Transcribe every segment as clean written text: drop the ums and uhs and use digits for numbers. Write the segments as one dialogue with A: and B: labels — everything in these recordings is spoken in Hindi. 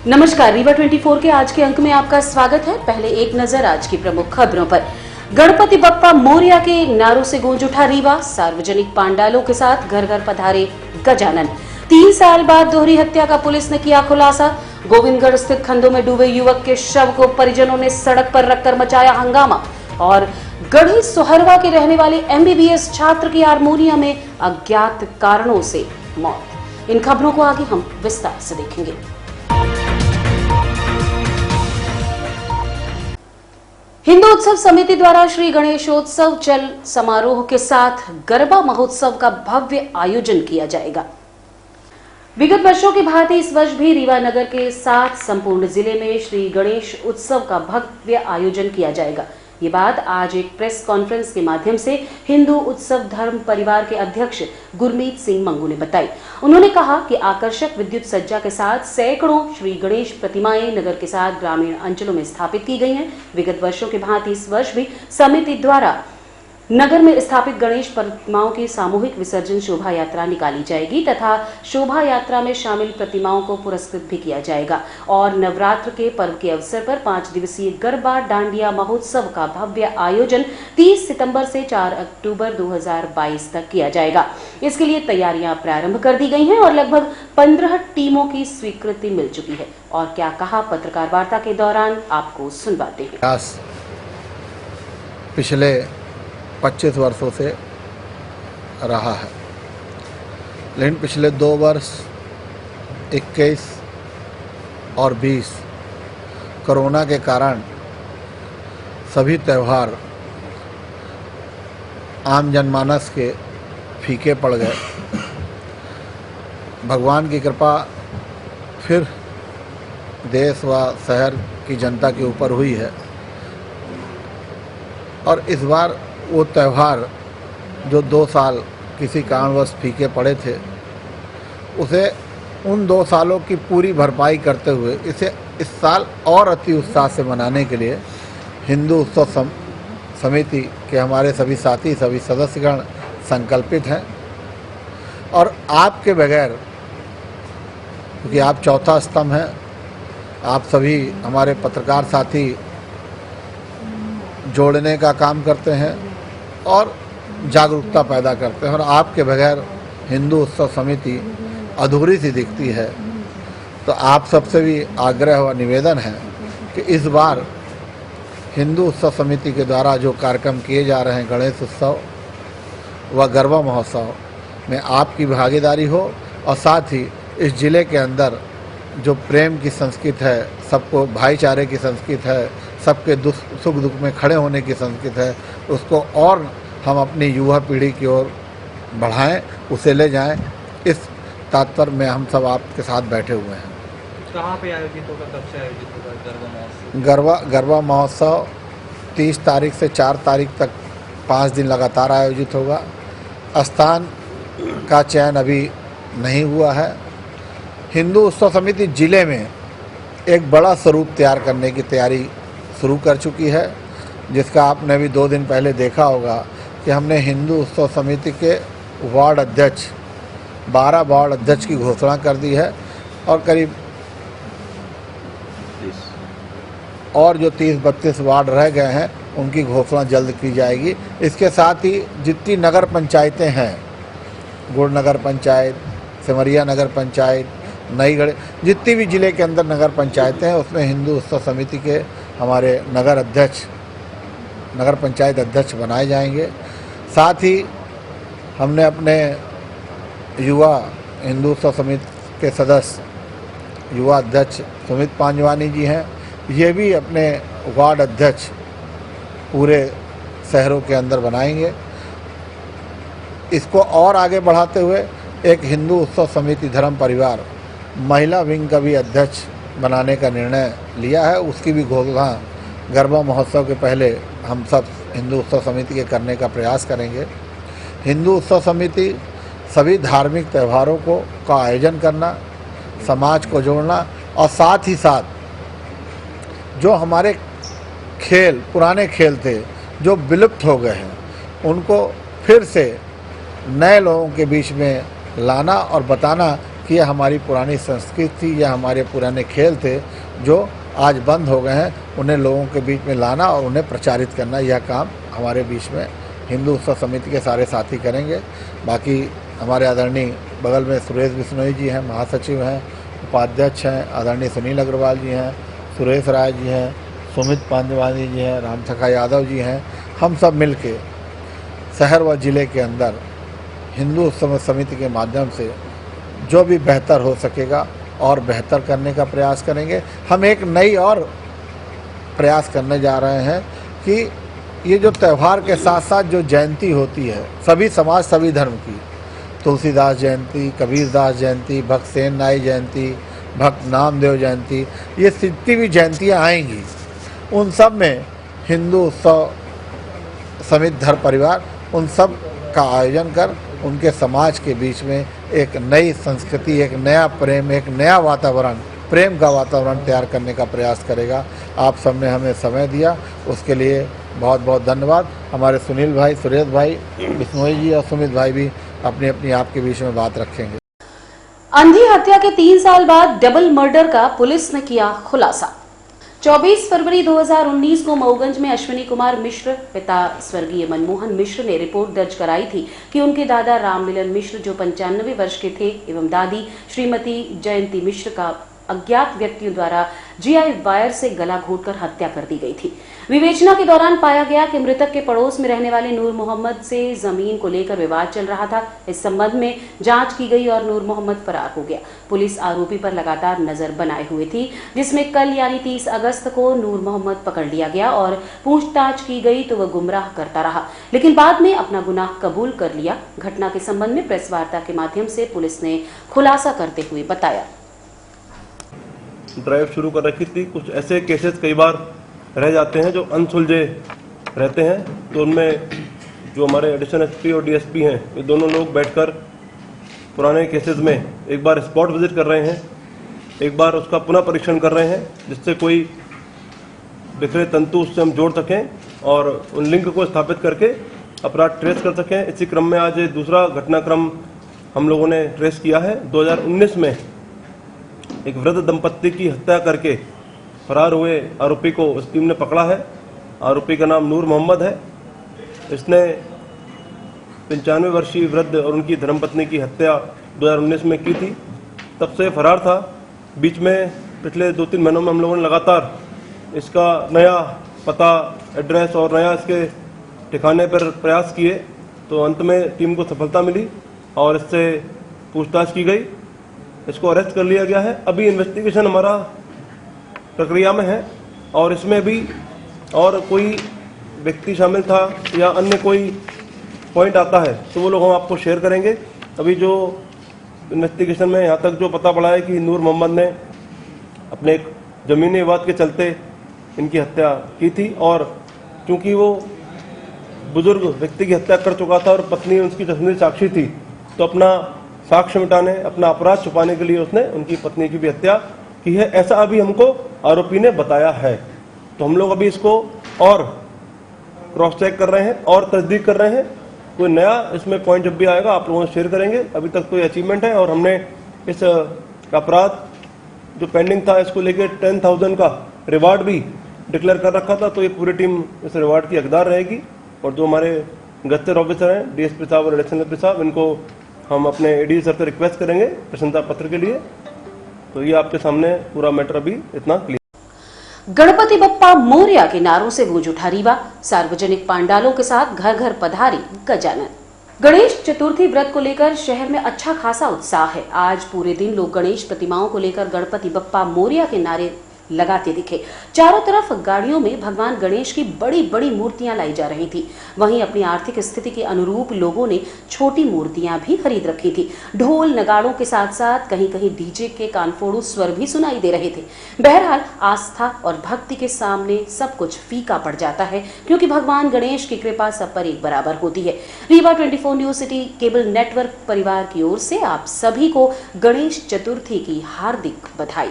A: नमस्कार, रीवा 24 के आज के अंक में आपका स्वागत है। पहले एक नजर आज की प्रमुख खबरों पर। गणपति बप्पा मोरया के नारों से गूंज उठा रीवा। सार्वजनिक पांडालों के साथ घर घर पधारे गजानन। 3 साल बाद दोहरी हत्या का पुलिस ने किया खुलासा। गोविंदगढ़ स्थित खंडों में डूबे युवक के शव को परिजनों ने सड़क पर रखकर मचाया हंगामा। और गढ़ी सोहरवा के रहने वाले MBBS छात्र की हारमोनिया में अज्ञात कारणों से मौत। इन खबरों को आगे हम विस्तार से देखेंगे। हिंदू उत्सव समिति द्वारा श्री गणेशोत्सव चल समारोह के साथ गरबा महोत्सव का भव्य आयोजन किया जाएगा। विगत वर्षों की भांति इस वर्ष भी रीवा नगर के साथ संपूर्ण जिले में श्री गणेश उत्सव का भव्य आयोजन किया जाएगा। ये बात आज एक प्रेस कॉन्फ्रेंस के माध्यम से हिंदू उत्सव धर्म परिवार के अध्यक्ष गुरमीत सिंह मंगू ने बताई। उन्होंने कहा कि आकर्षक विद्युत सज्जा के साथ सैकड़ों श्री गणेश प्रतिमाएं नगर के साथ ग्रामीण अंचलों में स्थापित की गई हैं। विगत वर्षों की भांति इस वर्ष भी समिति द्वारा नगर में स्थापित गणेश प्रतिमाओं की सामूहिक विसर्जन शोभा यात्रा निकाली जाएगी तथा शोभा यात्रा में शामिल प्रतिमाओं को पुरस्कृत भी किया जाएगा। और नवरात्र के पर्व के अवसर पर 5 दिवसीय गरबा डांडिया महोत्सव का भव्य आयोजन 30 सितंबर से 4 अक्टूबर 2022 तक किया जाएगा। इसके लिए तैयारियां प्रारंभ कर दी गई हैं और लगभग 15 टीमों की स्वीकृति मिल चुकी है। और क्या कहा पत्रकार वार्ता के दौरान, आपको सुनवाते हैं।
B: पिछले 25 वर्षों से रहा है, लेकिन पिछले 2 वर्ष 21 और 20 कोरोना के कारण सभी त्यौहार आम जनमानस के फीके पड़ गए। भगवान की कृपा फिर देश व शहर की जनता के ऊपर हुई है और इस बार वो त्यौहार जो 2 साल किसी कारणवश फीके पड़े थे, उसे उन 2 सालों की पूरी भरपाई करते हुए इसे इस साल और अति उत्साह से मनाने के लिए हिंदू उत्सव समिति के हमारे सभी साथी, सभी सदस्यगण संकल्पित हैं। और आपके बगैर, क्योंकि आप चौथा स्तंभ हैं, आप सभी हमारे पत्रकार साथी जोड़ने का काम करते हैं और जागरूकता पैदा करते हैं, और आपके बगैर हिंदू उत्सव समिति अधूरी सी दिखती है। तो आप सबसे भी आग्रह व निवेदन है कि इस बार हिंदू उत्सव समिति के द्वारा जो कार्यक्रम किए जा रहे हैं, गणेश उत्सव व गरबा महोत्सव में आपकी भागीदारी हो और साथ ही इस जिले के अंदर जो प्रेम की संस्कृति है, सबको भाईचारे की संस्कृति है, सबके सुख दुख में खड़े होने की संस्कृति है, उसको और हम अपनी युवा पीढ़ी की ओर बढ़ाएं, उसे ले जाएं। इस तात्पर्य में हम सब आपके साथ बैठे हुए हैं।
C: कहाँ पे आयोजित होगा, कब से आयोजित होगा गरबा महोत्सव?
B: गरबा महोत्सव 30 तारीख से 4 तारीख तक 5 दिन लगातार आयोजित होगा। स्थान का चयन अभी नहीं हुआ है। हिंदू उत्सव समिति जिले में एक बड़ा स्वरूप तैयार करने की तैयारी शुरू कर चुकी है, जिसका आपने भी 2 दिन पहले देखा होगा कि हमने हिंदू उत्सव समिति के वार्ड अध्यक्ष 12 वार्ड अध्यक्ष की घोषणा कर दी है और करीब और जो 30-32 वार्ड रह गए हैं उनकी घोषणा जल्द की जाएगी। इसके साथ ही जितनी नगर पंचायतें हैं, गुड़ नगर पंचायत, सिमरिया नगर पंचायत, नईगढ़, जितनी भी जिले के अंदर नगर पंचायतें हैं, उसमें हिंदू उत्सव समिति के हमारे नगर पंचायत अध्यक्ष बनाए जाएंगे। साथ ही हमने अपने युवा हिंदू उत्सव समिति के सदस्य युवा अध्यक्ष सुमित पांजवानी जी हैं, ये भी अपने वार्ड अध्यक्ष पूरे शहरों के अंदर बनाएंगे। इसको और आगे बढ़ाते हुए एक हिंदू उत्सव समिति धर्म परिवार महिला विंग का भी अध्यक्ष बनाने का निर्णय लिया है। उसकी भी घोषणा गरबा महोत्सव के पहले हम सब हिंदू उत्सव समिति के करने का प्रयास करेंगे। हिंदू उत्सव समिति सभी धार्मिक त्योहारों का आयोजन करना, समाज को जोड़ना और साथ ही साथ जो हमारे खेल, पुराने खेल थे जो विलुप्त हो गए हैं, उनको फिर से नए लोगों के बीच में लाना और बताना कि यह हमारी पुरानी संस्कृति थी, यह हमारे पुराने खेल थे जो आज बंद हो गए हैं। उन्हें लोगों के बीच में लाना और उन्हें प्रचारित करना, यह काम हमारे बीच में हिंदू उत्सव समिति के सारे साथी करेंगे। बाकी हमारे आदरणीय बगल में सुरेश बिश्नोई जी हैं, महासचिव हैं, उपाध्यक्ष हैं, आदरणीय सुनील अग्रवाल जी हैं, सुरेश राय जी हैं, सुमित पांडवानी जी हैं, रामसखा यादव जी हैं। हम सब मिलके शहर व जिले के अंदर हिंदू उत्सव समिति के माध्यम से जो भी बेहतर हो सकेगा और बेहतर करने का प्रयास करेंगे। हम एक नई और प्रयास करने जा रहे हैं कि ये जो त्यौहार के साथ साथ जो जयंती होती है सभी समाज सभी धर्म की, तुलसीदास जयंती, कबीरदास जयंती, भक्त सेन नाई जयंती, भक्त नामदेव जयंती, ये जितनी भी जयंतियाँ आएंगी उन सब में हिंदू उत्सव समिति धर्म परिवार उन सब का आयोजन कर उनके समाज के बीच में एक नई संस्कृति, एक नया प्रेम, एक नया वातावरण, प्रेम का वातावरण तैयार करने का प्रयास करेगा। आप सब ने हमें समय दिया, उसके लिए बहुत बहुत धन्यवाद। हमारे सुनील भाई, सुरेश भाई, बिश्नोई जी और सुमित भाई भी अपनी अपनी आपके बीच में बात रखेंगे।
A: अंधी हत्या के 3 साल बाद डबल मर्डर का पुलिस ने किया खुलासा। 24 फरवरी 2019 को मऊगंज में अश्विनी कुमार मिश्र पिता स्वर्गीय मनमोहन मिश्र ने रिपोर्ट दर्ज कराई थी कि उनके दादा राममिलन मिश्र जो 95 वर्ष के थे एवं दादी श्रीमती जयंती मिश्र का अज्ञात व्यक्तियों द्वारा जीआई वायर से गला घोंटकर हत्या कर दी गई थी। विवेचना के दौरान पाया गया कि मृतक के पड़ोस में रहने वाले नूर मोहम्मद से जमीन को लेकर विवाद चल रहा था। इस संबंध में जांच की गई और नूर मोहम्मद फरार हो गया। पुलिस आरोपी पर लगातार नजर बनाए हुए थी, जिसमें कल यानी 30 अगस्त को नूर मोहम्मद पकड़ लिया गया और पूछताछ की गई तो वह गुमराह करता रहा, लेकिन बाद में अपना गुनाह कबूल कर लिया। घटना के संबंध में प्रेस वार्ता के माध्यम से पुलिस ने खुलासा करते हुए बताया।
D: ड्राइव शुरू कर रखी थी। कुछ ऐसे केसेस कई बार रह जाते हैं जो अनसुलझे रहते हैं, तो उनमें जो हमारे एडिशनल एसपी और डीएसपी हैं, ये दोनों लोग बैठकर पुराने केसेस में एक बार स्पॉट विजिट कर रहे हैं, एक बार उसका पुनः परीक्षण कर रहे हैं, जिससे कोई बिखरे तंतु उससे हम जोड़ सकें और उन लिंक को स्थापित करके अपराध ट्रेस कर सकें। इसी क्रम में आज दूसरा घटनाक्रम हम लोगों ने ट्रेस किया है। 2019 में एक वृद्ध दंपत्ति की हत्या करके फरार हुए आरोपी को इस टीम ने पकड़ा है। आरोपी का नाम नूर मोहम्मद है। इसने 95 वर्षीय वृद्ध और उनकी धर्मपत्नी की हत्या 2019 में की थी, तब से फरार था। बीच में पिछले 2-3 महीनों में हम लोगों ने लगातार इसका नया पता, एड्रेस और नया इसके ठिकाने पर प्रयास किए, तो अंत में टीम को सफलता मिली और इससे पूछताछ की गई। इसको अरेस्ट कर लिया गया है। अभी इन्वेस्टिगेशन हमारा प्रक्रिया में है और इसमें भी और कोई व्यक्ति शामिल था या अन्य कोई पॉइंट आता है तो वो लोग हम आपको शेयर करेंगे। अभी जो इन्वेस्टिगेशन में यहाँ तक जो पता पड़ा है कि नूर मोहम्मद ने अपने एक ज़मीनी विवाद के चलते इनकी हत्या की थी और क्योंकि वो बुजुर्ग व्यक्ति की हत्या कर चुका था और पत्नी उसकी तस्वीर साक्षी थी, तो अपना साक्ष्य मिटाने, अपना अपराध छुपाने के लिए उसने उनकी पत्नी की भी हत्या की है, ऐसा अभी हमको आरोपी ने बताया है। तो हम लोग अभी इसको और क्रॉस चेक कर रहे हैं और तस्दीक कर रहे हैं। कोई नया इसमें पॉइंट जब भी आएगा आप लोगों से शेयर करेंगे। अभी तक तो ये अचीवमेंट है और हमने इस अपराध जो पेंडिंग था इसको लेके 10,000 का रिवार्ड भी डिक्लेयर कर रखा था, तो ये पूरी टीम इस रिवार्ड की हकदार रहेगी। और जो हमारे गस्टर ऑफिसर हैं, डीएसपी साहब और एडिशनल एसपी साहब, इनको हम अपने एडी सर से रिक्वेस्ट करेंगे प्रशंसा पत्र के लिए। तो ये आपके सामने पूरा मैटर अभी इतना क्लियर।
A: गणपति बप्पा मोरया के नारों से गूंज उठा रीवा। सार्वजनिक पंडालों के साथ घर घर पधारी गजानन। गणेश चतुर्थी व्रत को लेकर शहर में अच्छा खासा उत्साह है। आज पूरे दिन लोग गणेश प्रतिमाओं को लेकर गणपति बप्पा मोरया के नारे लगाते दिखे। चारों तरफ गाड़ियों में भगवान गणेश की बड़ी बड़ी मूर्तियां लाई जा रही थी। वहीं अपनी आर्थिक स्थिति के अनुरूप लोगों ने छोटी मूर्तियां भी खरीद रखी थी। ढोल नगाड़ों के साथ साथ कहीं कहीं डीजे के कानफोड़ू स्वर भी सुनाई दे रहे थे। बहरहाल आस्था और भक्ति के सामने सब कुछ फीका पड़ जाता है, क्योंकि भगवान गणेश की कृपा सब पर एक बराबर होती है। Rewa 24 news city cable network परिवार की ओर से आप सभी को गणेश चतुर्थी की हार्दिक बधाई।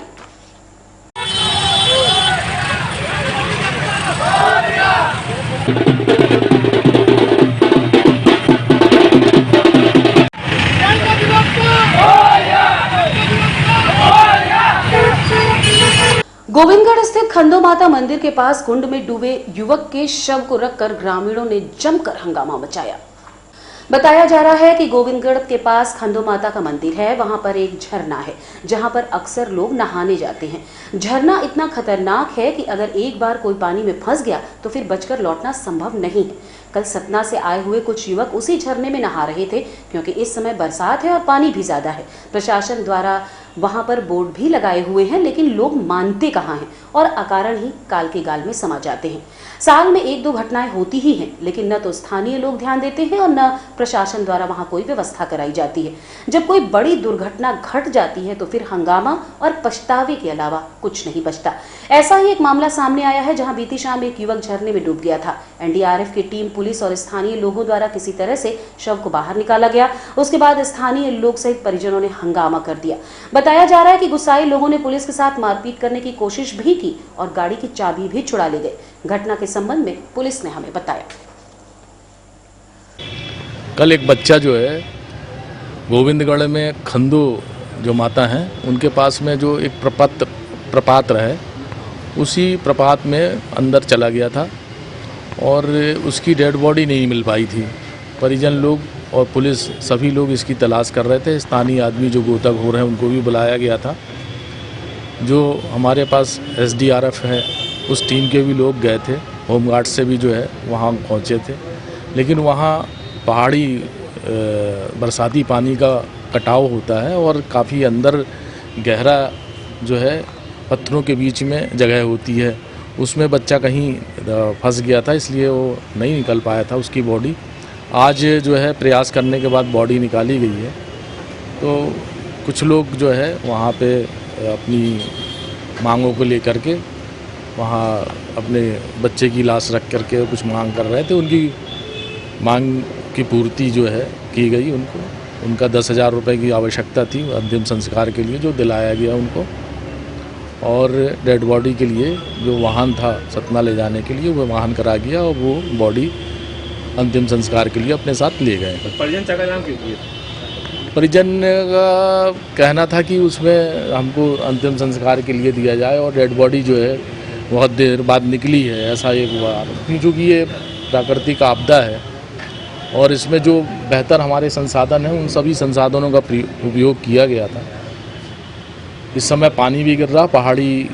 A: गोविंदगढ़ स्थित खंडो माता मंदिर के पास कुंड में डूबे युवक के शव को रखकर ग्रामीणों ने जमकर हंगामा मचाया। बताया जा रहा है कि गोविंदगढ़ के पास खंडो माता का मंदिर है, वहां पर एक झरना है जहां पर अक्सर लोग नहाने जाते हैं। झरना इतना खतरनाक है कि अगर एक बार कोई पानी में फंस गया तो फिर बचकर लौटना संभव नहीं है। कल सतना से आए हुए कुछ युवक उसी झरने में नहा रहे थे, क्योंकि इस समय बरसात है और पानी भी ज्यादा है। प्रशासन द्वारा वहां पर बोर्ड भी लगाए हुए हैं, लेकिन लोग मानते कहां हैं और अकारण ही काल के गाल में समा जाते हैं। साल में 1-2 घटनाएं होती ही हैं, लेकिन न तो स्थानीय लोग ध्यान देते हैं और न प्रशासन द्वारा वहां कोई व्यवस्था कराई जाती है। जब कोई बड़ी दुर्घटना घट जाती है तो फिर हंगामा और पछतावे के अलावा कुछ नहीं बचता। ऐसा ही एक मामला सामने आया है, जहां बीती शाम एक युवक झरने में डूब गया था। एनडीआरएफ की टीम, पुलिस और स्थानीय लोगों द्वारा किसी तरह से शव को बाहर निकाला गया। उसके बाद स्थानीय लोग सहित परिजनों ने हंगामा कर दिया। बताया जा रहा है कि गुस्साए लोगों ने पुलिस के साथ मारपीट करने की कोशिश भी की और गाड़ी की चाबी भी छुड़ा ले गए। घटना के संबंध में पुलिस ने हमें बताया।
E: कल एक बच्चा जो है गोविंदगढ़ में खंडो जो माता हैं उनके पास में जो एक प्रपात है, उसी प्रपात में अंदर चला गया था और उसकी डेड बॉडी नहीं मिल पाई थी। परिजन लोग और पुलिस सभी लोग इसकी तलाश कर रहे थे। स्थानीय आदमी जो गोताखोर हैं उनको भी बुलाया गया था। जो हमारे पास एसडीआरएफ है उस टीम के भी लोग गए थे, होमगार्ड से भी जो है वहाँ पहुँचे थे, लेकिन वहाँ पहाड़ी बरसाती पानी का कटाव होता है और काफ़ी अंदर गहरा जो है पत्थरों के बीच में जगह होती है, उसमें बच्चा कहीं फंस गया था, इसलिए वो नहीं निकल पाया था उसकी बॉडी। आज जो है प्रयास करने के बाद बॉडी निकाली गई है। तो कुछ लोग जो है वहाँ पे अपनी मांगों को लेकर के वहाँ अपने बच्चे की लाश रख करके कुछ मांग कर रहे थे। उनकी मांग की पूर्ति जो है की गई। उनका 10,000 रुपये की आवश्यकता थी अंतिम संस्कार के लिए, जो दिलाया गया उनको। और डेड बॉडी के लिए जो वाहन था सतना ले जाने के लिए, वो वाहन करा गया और वो बॉडी अंतिम संस्कार के लिए अपने साथ ले गए।
C: परिजन का नाम क्यों किया?
E: परिजन का कहना था कि उसमें हमको अंतिम संस्कार के लिए दिया जाए और डेड बॉडी जो है बहुत देर बाद निकली है, ऐसा एक हुआ। क्योंकि ये प्राकृतिक आपदा है और इसमें जो बेहतर हमारे संसाधन हैं उन सभी संसाधनों का उपयोग किया गया था। इस समय पानी भी गिर रहा, पहाड़ी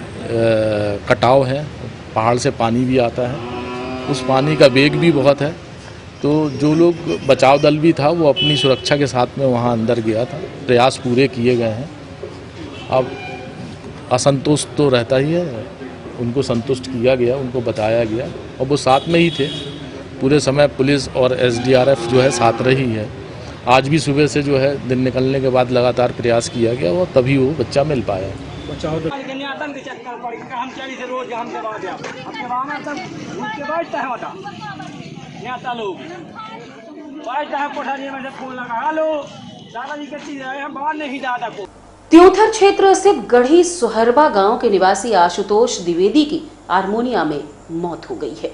E: कटाव है, पहाड़ से पानी भी आता है, उस पानी का वेग भी बहुत है। तो जो लोग बचाव दल भी था वो अपनी सुरक्षा के साथ में वहाँ अंदर गया था। प्रयास पूरे किए गए हैं। अब असंतोष तो रहता ही है, उनको संतुष्ट किया गया, उनको बताया गया और वो साथ में ही थे पूरे समय। पुलिस और एसडीआरएफ जो है साथ रही है। आज भी सुबह से जो है दिन निकलने के बाद लगातार प्रयास किया गया और तभी वो बच्चा मिल पाया।
A: त्योंथर क्षेत्र स्थित गढ़ी सुहरबा गांव के निवासी आशुतोष द्विवेदी की आर्मोनिया में मौत हो गई है।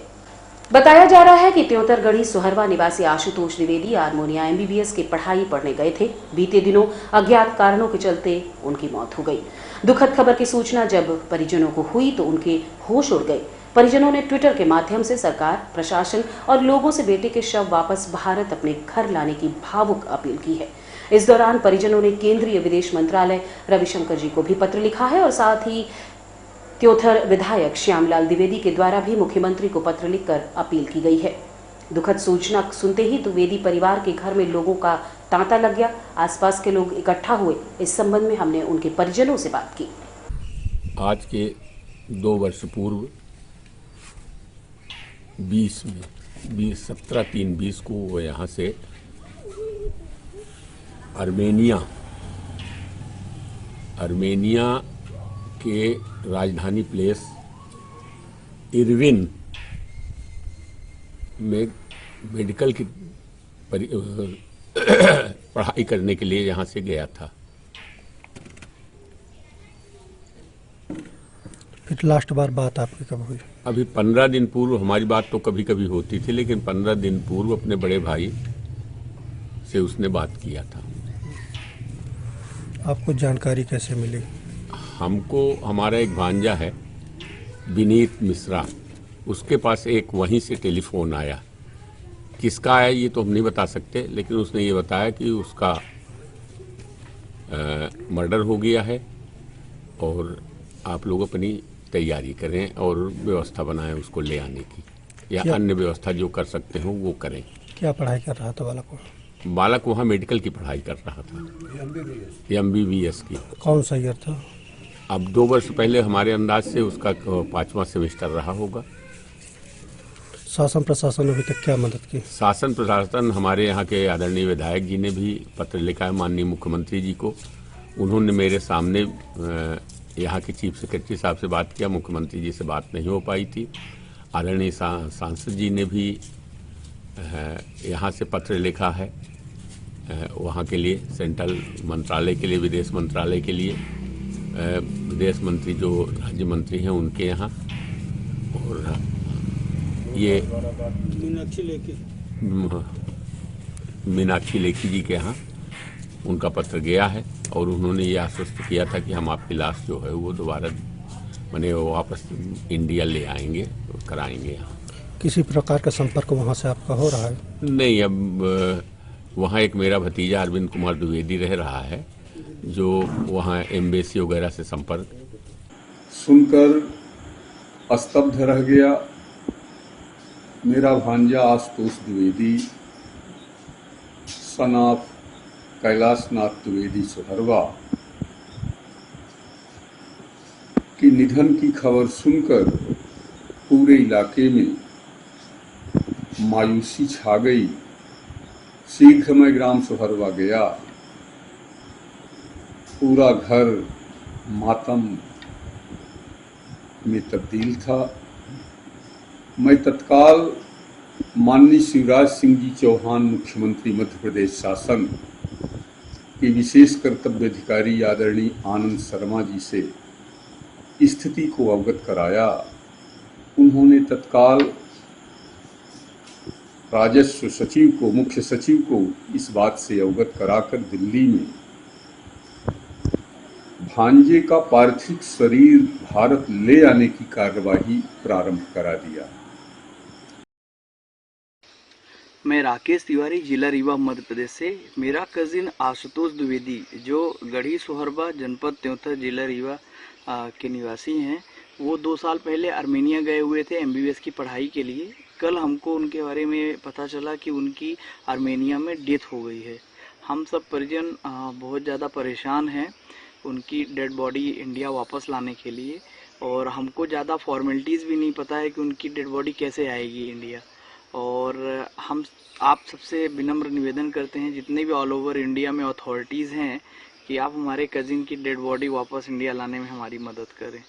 A: बताया जा रहा है कि त्योंतर गढ़ी सुहरबा निवासी आशुतोष द्विवेदी आर्मोनिया MBBS की पढ़ाई पढ़ने गए थे। बीते दिनों अज्ञात कारणों के चलते उनकी मौत हो गई। दुखद खबर की सूचना जब परिजनों को हुई तो उनके होश उड़ गए। परिजनों ने ट्विटर के माध्यम से सरकार, प्रशासन और लोगों से बेटे के शव वापस भारत अपने घर लाने की भावुक अपील की है। इस दौरान परिजनों ने केंद्रीय विदेश मंत्रालय रविशंकर जी को भी पत्र लिखा है और साथ ही त्योथर विधायक श्यामलाल द्विवेदी के द्वारा भी मुख्यमंत्री को पत्र लिखकर अपील की गई है। दुखद सूचना सुनते ही द्विवेदी परिवार के घर में लोगों का तांता लग गया। आसपास के लोग इकट्ठा हुए। इस संबंध में हमने उनके परिजनों से बात की।
F: आज के 2 वर्ष पूर्व 17/3/20 को वो यहाँ से अर्मेनिया के राजधानी प्लेस इरविन में मेडिकल की पढ़ाई करने के लिए यहाँ से गया था।
G: फिर लास्ट बार बात आपकी कब हुई?
F: अभी 15 दिन पूर्व हमारी बात तो कभी कभी होती थी, लेकिन 15 दिन पूर्व अपने बड़े भाई से उसने बात किया था।
G: आपको जानकारी कैसे मिली?
F: हमको, हमारा एक भांजा है विनीत मिश्रा, उसके पास एक वहीं से टेलीफोन आया। किसका आया ये तो हम नहीं बता सकते, लेकिन उसने ये बताया कि उसका मर्डर हो गया है और आप लोग अपनी तैयारी करें और व्यवस्था बनाएं उसको ले आने की, या अन्य व्यवस्था जो कर सकते हो वो करें।
G: क्या पढ़ाई कर रहा था बालक?
F: बालक वहाँ मेडिकल की पढ़ाई कर रहा था, MBBS की।
G: कौन सा ईयर था?
F: अब 2 वर्ष पहले हमारे अंदाज से उसका 5वां सेमेस्टर रहा होगा।
G: शासन प्रशासन ने अभी तक क्या मदद की?
F: शासन प्रशासन, हमारे यहाँ के आदरणीय विधायक जी ने भी पत्र लिखा है माननीय मुख्यमंत्री जी को। उन्होंने मेरे सामने यहाँ के चीफ सेक्रेटरी साहब से बात किया, मुख्यमंत्री जी से बात नहीं हो पाई थी। आदरणीय सांसद जी ने भी यहाँ से पत्र लिखा है वहाँ के लिए, सेंट्रल मंत्रालय के लिए, विदेश मंत्रालय के लिए, विदेश मंत्री जो राज्य मंत्री हैं उनके यहाँ, और ये मीनाक्षी लेखी जी के यहाँ उनका पत्र गया है और उन्होंने ये आश्वस्त किया था कि हम आपकी लाश जो है वो दोबारा माने वापस इंडिया ले आएंगे और कराएंगे यहाँ।
G: किसी प्रकार का संपर्क वहाँ से आपका हो रहा है? नहीं,
F: अब वहाँ एक मेरा भतीजा अरविंद कुमार द्विवेदी रह रहा है जो वहाँ एम्बेसी वगैरह से संपर्क
H: सुनकर स्तब्ध रह गया। मेरा भांजा आशुतोष द्विवेदी सन ऑफ कैलाशनाथ द्विवेदी सोहरवा की निधन की खबर सुनकर पूरे इलाके में मायूसी छा गई। शीघ्र मैं ग्राम सोहरवा गया। पूरा घर मातम में तब्दील था। मैं तत्काल माननीय शिवराज सिंह जी चौहान, मुख्यमंत्री मध्य प्रदेश शासन के विशेष कर्तव्य अधिकारी आदरणीय आनंद शर्मा जी से स्थिति को अवगत कराया। उन्होंने तत्काल राजस्व सचिव को, मुख्य सचिव को इस बात से अवगत कराकर दिल्ली में भांजे का पार्थिव शरीर भारत ले आने की कार्यवाही प्रारंभ करा दिया।
C: मैं राकेश तिवारी, जिला रीवा, मध्य प्रदेश से। मेरा कजिन आशुतोष द्विवेदी जो गढ़ी सोहरबा, जनपद त्योंथर, जिला रीवा के निवासी हैं, वो 2 साल पहले आर्मेनिया गए हुए थे MBBS की पढ़ाई के लिए। कल हमको उनके बारे में पता चला कि उनकी आर्मेनिया में डेथ हो गई है। हम सब परिजन बहुत ज़्यादा परेशान हैं उनकी डेड बॉडी इंडिया वापस लाने के लिए, और हमको ज़्यादा फॉर्मेलिटीज़ भी नहीं पता है कि उनकी डेड बॉडी कैसे आएगी इंडिया। और हम आप सबसे विनम्र निवेदन करते हैं, जितने भी ऑल ओवर इंडिया में अथॉरिटीज़ हैं, कि आप हमारे कजिन की डेड बॉडी वापस इंडिया लाने में हमारी मदद करें।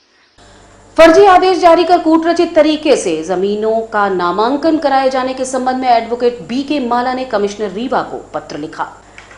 A: फर्जी आदेश जारी कर कूटरचित तरीके से जमीनों का नामांकन कराए जाने के संबंध में एडवोकेट BK माला ने कमिश्नर रीवा को पत्र लिखा।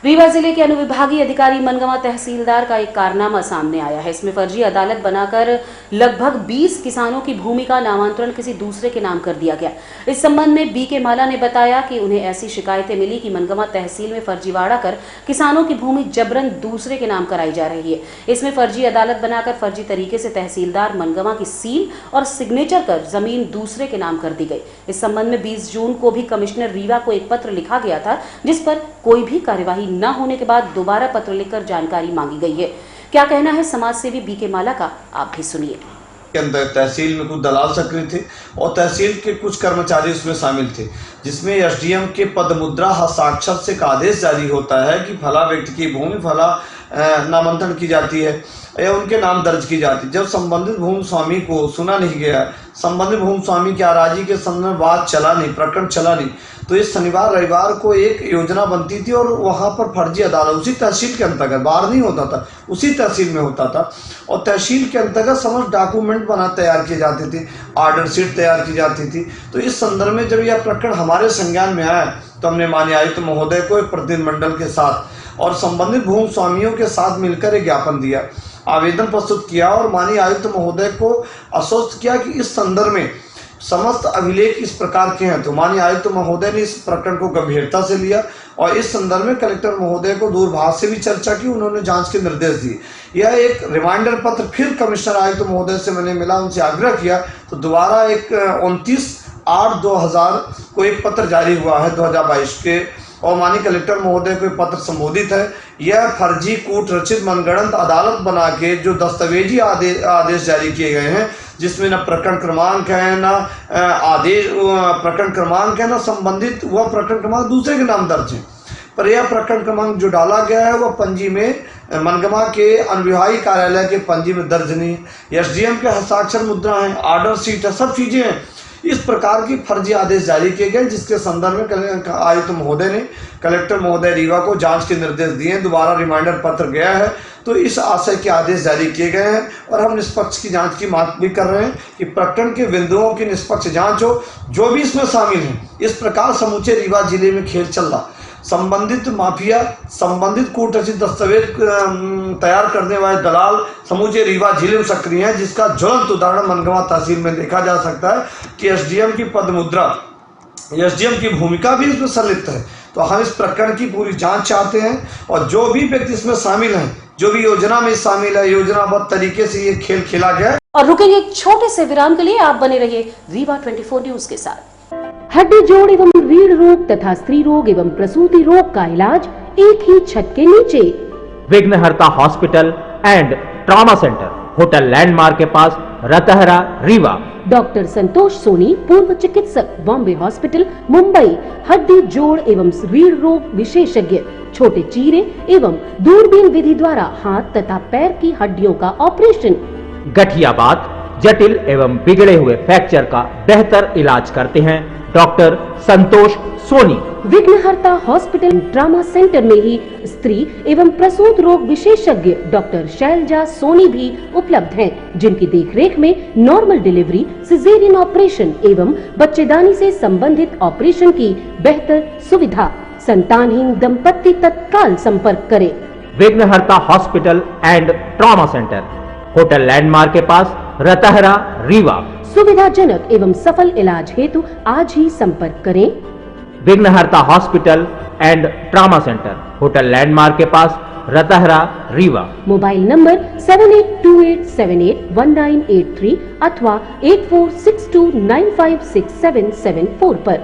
A: रीवा जिले के अनुविभागीय अधिकारी मनगवा तहसीलदार का एक कारनामा सामने आया है। इसमें फर्जी अदालत बनाकर लगभग 20 किसानों की भूमि का नामांतरण किसी दूसरे के नाम कर दिया गया। इस संबंध में BK माला ने बताया कि उन्हें ऐसी शिकायतें मिली कि मनगवा तहसील में फर्जीवाड़ा कर किसानों की भूमि जबरन दूसरे के नाम कराई जा रही है। इसमें फर्जी अदालत बनाकर फर्जी तरीके से तहसीलदार मनगवा की सील और सिग्नेचर कर जमीन दूसरे के नाम कर दी गई। इस संबंध में 20 जून को भी कमिश्नर रीवा को एक पत्र लिखा गया था, जिस पर कोई भी कार्यवाही न होने के बाद दोबारा पत्र लिखकर जानकारी मांगी गई है। क्या कहना है समाज सेवी BK माला का, आप भी सुनिए।
I: के अंदर तहसील में कुछ दलाल सक्रिय थे और तहसील के कुछ कर्मचारी उसमें शामिल थे, जिसमें SDM के पद मुद्रा हस्ताक्षर से एक आदेश जारी होता है कि फला व्यक्ति की भूमि फला नामांतरण की जाती है या उनके नाम दर्ज की जाती है। जब संबंधित भूमि स्वामी को सुना नहीं गया, संबंधित भूमि स्वामी की आराजी के संबंध में बात चला नहीं, प्रकरण चला नहीं, तो इस शनिवार रविवार को एक योजना बनती थी और वहां पर फर्जी अदालत उसी तहसील के अंतर्गत, बाहर नहीं होता था, उसी तहसील में होता था, और तहसील के अंतर्गत समस्त डॉक्यूमेंट तैयार किए जाते थे, ऑर्डर शीट तैयार की जाती थी। तो इस संदर्भ में जब यह प्रकरण हमारे संज्ञान में आया तो हमने माननीय आयुक्त महोदय को एक प्रतिनिधिमंडल के साथ और संबंधित भूमि स्वामियों के साथ मिलकर एक ज्ञापन दिया, आवेदन प्रस्तुत किया और माननीय आयुक्त महोदय को आश्वस्त किया कि इस संदर्भ में समस्त अभिलेख इस प्रकार के हैं। तो माननीय आयुक्त महोदय ने इस प्रकरण को गंभीरता से लिया और इस संदर्भ में कलेक्टर महोदय को दूरभाष से भी चर्चा की, उन्होंने जांच के निर्देश दिए। यह एक रिमाइंडर पत्र फिर कमिश्नर आयुक्त महोदय से मैंने मिला, उनसे आग्रह किया, तो दोबारा एक 29/8/2000 को एक पत्र जारी हुआ है 2022 के, और माननीय कलेक्टर महोदय को पत्र संबोधित है। यह फर्जी कूट रचित मनगढ़ंत अदालत बना के जो दस्तावेजी आदेश जारी किए गए हैं, जिसमें न प्रकरण क्रमांक है, न आदेश प्रकरण क्रमांक है, न संबंधित वह प्रकरण क्रमांक दूसरे के नाम दर्ज है, पर यह प्रकरण क्रमांक जो डाला गया है वह पंजी में मनगमा के अनुविभागीय कार्यालय के पंजी में दर्ज नहीं है। एसडीएम के हस्ताक्षर मुद्रा है, ऑर्डर शीट है, सब चीजें हैं। इस प्रकार की फर्जी आदेश जारी किए गए, जिसके संदर्भ में आयुक्त महोदय ने कलेक्टर महोदय रीवा को जांच के निर्देश दिए। दोबारा रिमाइंडर पत्र गया है, तो इस आशय के आदेश जारी किए गए हैं और हम निष्पक्ष की जांच की मांग भी कर रहे हैं कि प्रकरण के बिंदुओं की निष्पक्ष जांच हो, जो भी इसमें शामिल है। इस प्रकार समूचे रीवा जिले में खेल चल रहा, संबंधित माफिया, संबंधित कूट रचित दस्तावेज तैयार करने वाले दलाल समूचे रीवा जिले में सक्रिय हैं, जिसका ज्वलंत उदाहरण मनगवा तहसील में देखा जा सकता है कि एसडीएम की पदमुद्रा, एसडीएम की भूमिका भी इसमें संलिप्त है। तो हम इस प्रकरण की पूरी जांच चाहते हैं और जो भी व्यक्ति इसमें शामिल हैं, जो भी योजना में शामिल है, योजनाबद्ध तरीके से ये खेल खेला गया।
A: और रुकेंगे एक छोटे से विराम के लिए, आप बने रहिए रीवा 24 न्यूज के साथ। हड्डी जोड़ एवं रीढ़ रोग तथा स्त्री रोग एवं प्रसूति रोग का इलाज एक ही छत के नीचे।
J: विघ्नहर्ता hospital and trauma centre, hotel landmark के पास, रतहरा, रीवा।
A: डॉक्टर संतोष सोनी, पूर्व चिकित्सक, बॉम्बे हॉस्पिटल, मुंबई। हड्डी जोड़ एवं रीढ़ रोग विशेषज्ञ, छोटे चीरे एवं दूरबीन विधि द्वारा हाथ तथा पैर की हड्डियों का ऑपरेशन।
J: गठियाबात, जटिल एवं बिगड़े हुए फ्रैक्चर का बेहतर इलाज करते हैं डॉक्टर संतोष सोनी।
A: विघ्नहर्ता हॉस्पिटल ट्रामा सेंटर में ही स्त्री एवं प्रसूत रोग विशेषज्ञ डॉक्टर शैलजा सोनी भी उपलब्ध हैं, जिनकी देखरेख में नॉर्मल डिलीवरी, सिजेरियन ऑपरेशन एवं बच्चेदानी से संबंधित ऑपरेशन की बेहतर सुविधा। संतानहीन दंपत्ति तत्काल संपर्क करें।
J: विघ्नहर्ता hospital and trauma centre, hotel landmark के पास, रतहरा, रीवा।
A: सुविधाजनक एवं सफल इलाज हेतु आज ही संपर्क करें।
J: विघ्नहर्ता hospital and trauma centre, hotel landmark के पास, रतहरा, रीवा।
A: मोबाइल नंबर 7828781983 अथवा 8462956774 पर।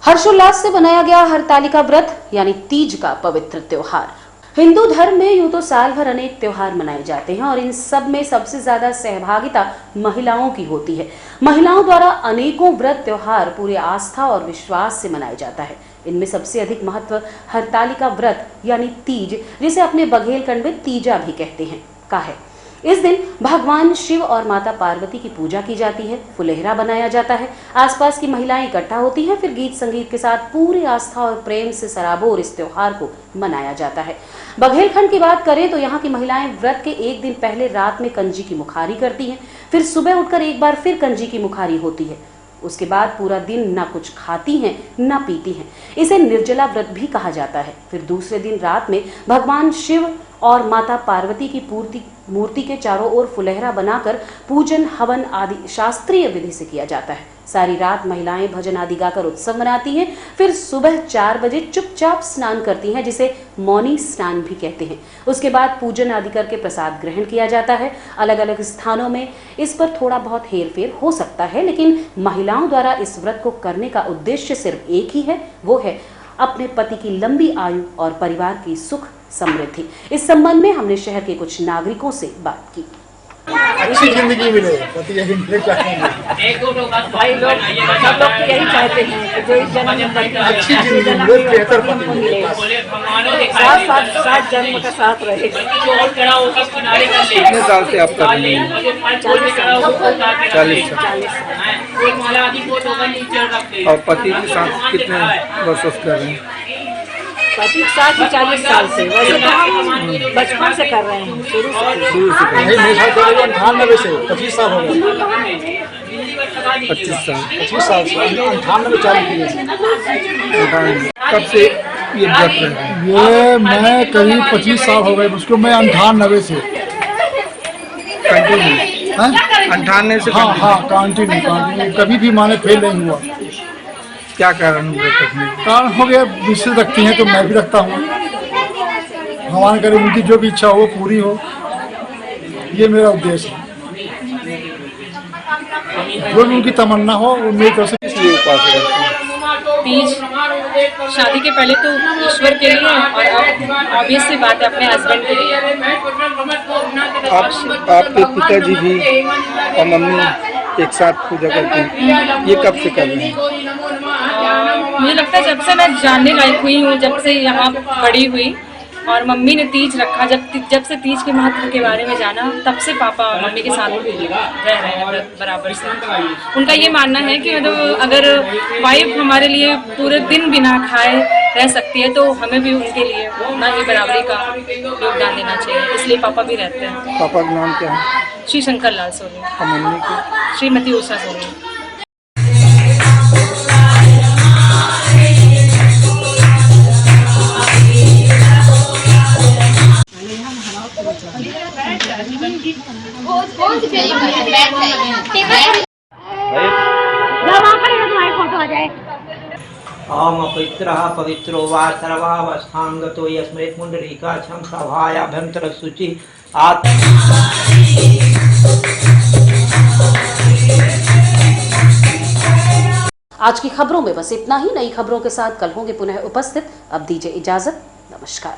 A: हर्षोल्लास से मनाया गया हरतालिका व्रत यानी तीज का पवित्र त्योहार। हिंदू धर्म में यूं तो साल भर अनेक त्योहार मनाए जाते हैं और इन सब में सबसे ज्यादा सहभागिता महिलाओं की होती है। महिलाओं द्वारा अनेकों व्रत त्योहार पूरे आस्था और विश्वास से मनाया जाता है। इनमें सबसे अधिक महत्व हरतालिका व्रत यानी तीज, जिसे अपने बघेलखंड में तीजा भी कहते हैं, का है। इस दिन भगवान शिव और माता पार्वती की पूजा की जाती है, फुलेहरा बनाया जाता है, आसपास की महिलाएं इकट्ठा होती हैं, फिर गीत संगीत के साथ पूरी आस्था और प्रेम से सराबोर इस त्योहार को मनाया जाता है। बघेलखंड की बात करें तो यहाँ की महिलाएं व्रत के एक दिन पहले रात में कंजी की मुखारी करती हैं, फिर सुबह उठकर एक बार फिर कंजी की मुखारी होती है। उसके बाद पूरा दिन ना कुछ खाती हैं ना पीती हैं। इसे निर्जला व्रत भी कहा जाता है। फिर दूसरे दिन रात में भगवान शिव और माता पार्वती की मूर्ति के चारों ओर फुलेहरा बनाकर पूजन, हवन आदि शास्त्रीय विधि से किया जाता है। सारी रात महिलाएं भजन आदि गाकर उत्सव मनाती हैं। फिर सुबह 4 बजे चुपचाप स्नान करती हैं, जिसे मौनी स्नान भी कहते हैं। उसके बाद पूजन आदि करके प्रसाद ग्रहण किया जाता है। अलग अलग स्थानों में इस पर थोड़ा बहुत हेरफेर हो सकता है, लेकिन महिलाओं द्वारा इस व्रत को करने का उद्देश्य सिर्फ एक ही है, वो है अपने पति की लंबी आयु और परिवार की सुख समृद्धि। इस संबंध में हमने शहर के कुछ नागरिकों से बात की।
K: अच्छी जिंदगी मिले, पति यही चाहेंगे, भाई लोग सब लोग यही चाहते हैं कि जो इस जन्म में अच्छी जिंदगी मिले, बेहतर पति मिले, साथ जन्म का साथ रहे।
C: कितने साल से आप कर रही हैं? 40 साल। और पति के साथ कितने वर्षों से कर रहे हैं?
K: पति के साथ 40 साल से, वैसे तो हम बचपन से कर रहे हैं, शुरू से। नहीं, मेरे साथ 98 से 25 साल हो गए।
C: 25 साल
K: 25 साल से 98 चालू किए।
C: कब से ये व्रत रहे हैं?
K: ये मैं करीब 25 साल हो गए मुझको, मैं 98 से
C: कंटिन्यू
L: 98 से
M: हाँ हाँ कंटिन्यू कभी भी माने फेल नहीं हुआ।
L: क्या कारण हुआ तकने?
M: कारण हो गया विशेष रखती हैं तो मैं भी रखता हूँ, भगवान करे उनकी जो भी इच्छा हो पूरी हो, ये मेरा उद्देश्य है। जो भी उनकी तमन्ना हो वो मेरी तरफ से।
L: इसलिए उपास करते हैं।
K: तीज शादी के पहले तो ईश्वर के लिए और अब ऑब्वियस सी बात है अपने हस्बैंड के लिए।
L: आपके पिताजी भी और मम्मी एक साथ पूजा करते हैं, ये कब से कर रहे हैं?
K: मुझे लगता है जब से मैं जानने लायक हुई हूँ, जब से यहाँ बड़ी हुई और मम्मी ने तीज रखा, जब से तीज के महत्व के बारे में जाना तब से पापा और मम्मी के साथ रह रहे हैं बराबर से। उनका ये मानना है कि मतलब अगर वाइफ हमारे लिए पूरे दिन बिना खाए रह सकती है तो हमें भी उनके लिए उतना ही बराबरी का योगदान देना चाहिए, इसलिए पापा भी रहते हैं।
L: पापा का नाम क्या है?
K: श्री शंकर लाल सोनी।
L: और मम्मी की?
K: श्रीमती उषा सोनी।
J: ओम पवित्रः पवित्रो वा सर्वावस्थांगतो यस्मृत मुंडरीका छम सभायाभ्यंतर शुचि
A: आज की खबरों में बस इतना ही। नई खबरों के साथ कल होंगे पुनः उपस्थित। अब दीजिए इजाजत, नमस्कार।